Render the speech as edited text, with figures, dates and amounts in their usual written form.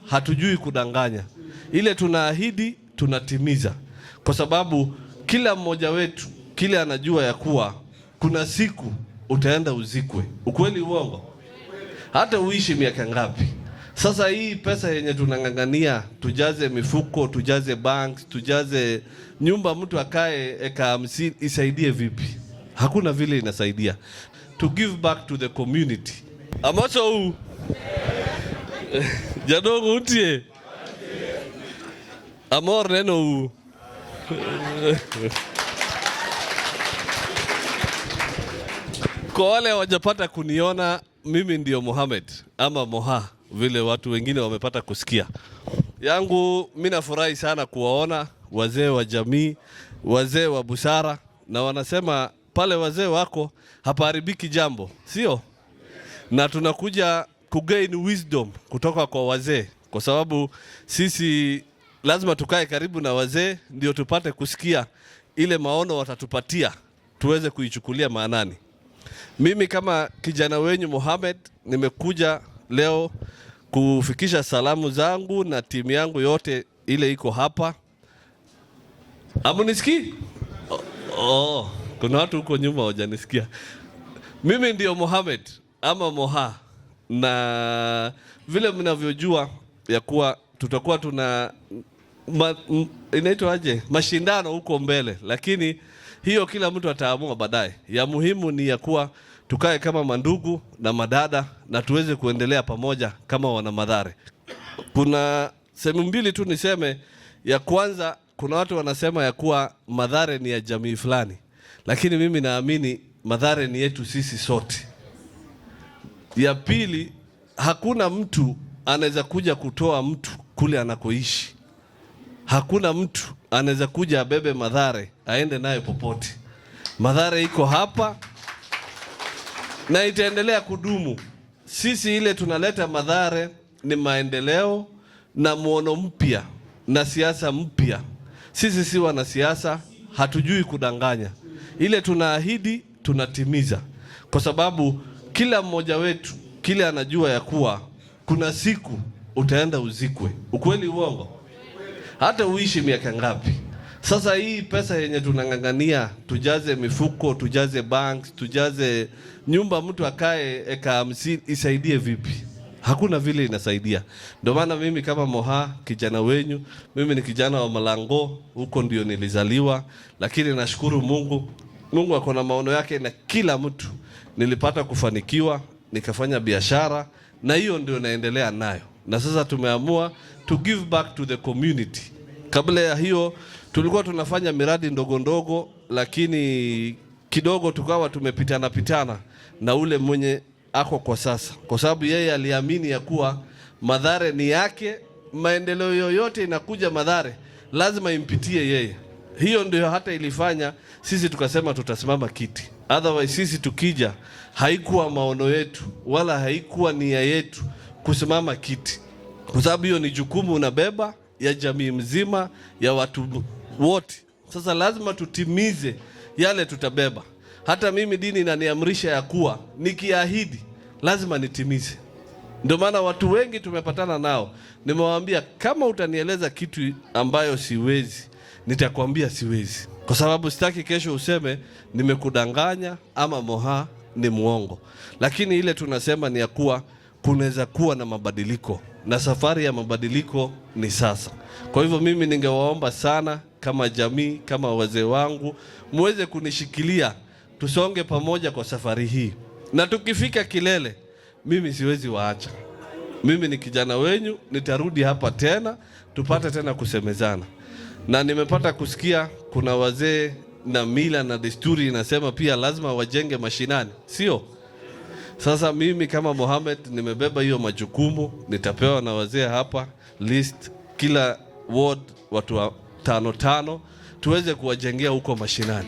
hatujui kudanganya. Ile tunaahidi tunatimiza, kwa sababu kila mmoja wetu kile anajua ya kuwa kuna siku utaenda uzikwe. Ukweli uongo? Hata uishi miaka ngapi. Sasa hii pesa yenye tunang'ang'ania, tujaze mifuko, tujaze banks, tujaze nyumba, mtu akae eka 50, isaidie vipi? Hakuna vile inasaidia. To give back to the community. Amaso huu Jadongo utie Amor neno huu Kwa wale wajapata kuniona, mimi ndio Mohamed ama Moha, vile watu wengine wamepata kusikia yangu. Mimi nafurahi sana kuwaona wazee wa jamii, wazee wa busara, na wanasema pale wazee wako hapaharibiki jambo, sio? Na tunakuja kugain wisdom kutoka kwa wazee, kwa sababu sisi lazima tukae karibu na wazee ndio tupate kusikia ile maono watatupatia, tuweze kuichukulia maanani. Mimi kama kijana wenyu Mohamed nimekuja leo kufikisha salamu zangu na timu yangu yote ile iko hapa. Amunisikii? Kuna watu huko nyuma hawajanisikia. Mimi ndio Mohamed ama Moha, na vile mnavyojua ya kuwa tutakuwa tuna inaitwa aje, mashindano huko mbele, lakini hiyo kila mtu ataamua baadaye. Ya muhimu ni ya kuwa tukae kama mandugu na madada na tuweze kuendelea pamoja kama wana Mathare. Kuna sehemu mbili tu niseme. Ya kwanza, kuna watu wanasema ya kuwa Mathare ni ya jamii fulani, lakini mimi naamini Mathare ni yetu sisi sote. Ya pili, hakuna mtu anaweza kuja kutoa mtu kule anakoishi. Hakuna mtu anaweza kuja abebe Mathare aende naye popote. Mathare iko hapa na itaendelea kudumu. Sisi ile tunaleta Mathare ni maendeleo na muono mpya na siasa mpya. Sisi si wana siasa, hatujui kudanganya. Ile tunaahidi tunatimiza, kwa sababu kila mmoja wetu kile anajua ya kuwa kuna siku utaenda uzikwe. Ukweli uongo? Hata uishi miaka ngapi. Sasa hii pesa yenye tunang'ang'ania, tujaze mifuko, tujaze banks, tujaze nyumba, mtu akae eka 50, isaidie vipi? Hakuna vile inasaidia. Ndio maana mimi kama Moha, kijana wenyu, mimi ni kijana wa Malango, huko ndio nilizaliwa, lakini nashukuru Mungu. Mungu ako na maono yake na kila mtu. Nilipata kufanikiwa, nikafanya biashara, na hiyo ndio naendelea nayo. Na sasa tumeamua to give back to the community. Kabla ya hiyo tulikuwa tunafanya miradi ndogo ndogo, lakini kidogo tukawa tumepitana na ule mwenye ako kwa sasa, kwa sababu yeye aliamini ya kuwa Mathare ni yake. Maendeleo yoyote inakuja Mathare lazima impitie yeye. Hiyo ndio hata ilifanya sisi tukasema tutasimama kiti. Otherwise sisi tukija, haikuwa maono yetu wala haikuwa nia yetu kusimama kiti, kwa sababu hiyo ni jukumu unabeba ya jamii mzima, ya watu wote. Sasa lazima tutimize yale tutabeba. Hata mimi dini inaniamrisha ya kuwa nikiahidi lazima nitimize. Ndio maana watu wengi tumepatana nao, nimewaambia kama utanieleza kitu ambayo siwezi, nitakwambia siwezi, kwa sababu sitaki kesho useme nimekudanganya ama Moha ni muongo. Lakini ile tunasema ni ya kuwa kunaweza kuwa na mabadiliko, na safari ya mabadiliko ni sasa. Kwa hivyo mimi ningewaomba sana kama jamii, kama wazee wangu, muweze kunishikilia, tusonge pamoja kwa safari hii. Na tukifika kilele, mimi siwezi waacha. Mimi ni kijana wenyu, nitarudi hapa tena, tupate tena kusemezana. Na nimepata kusikia kuna wazee na mila na desturi inasema pia lazima wajenge mashinani, sio? Sasa mimi kama Mohamed nimebeba hiyo majukumu, nitapewa na wazee hapa list, kila ward watu 5 tuweze kuwajengea huko mashinani.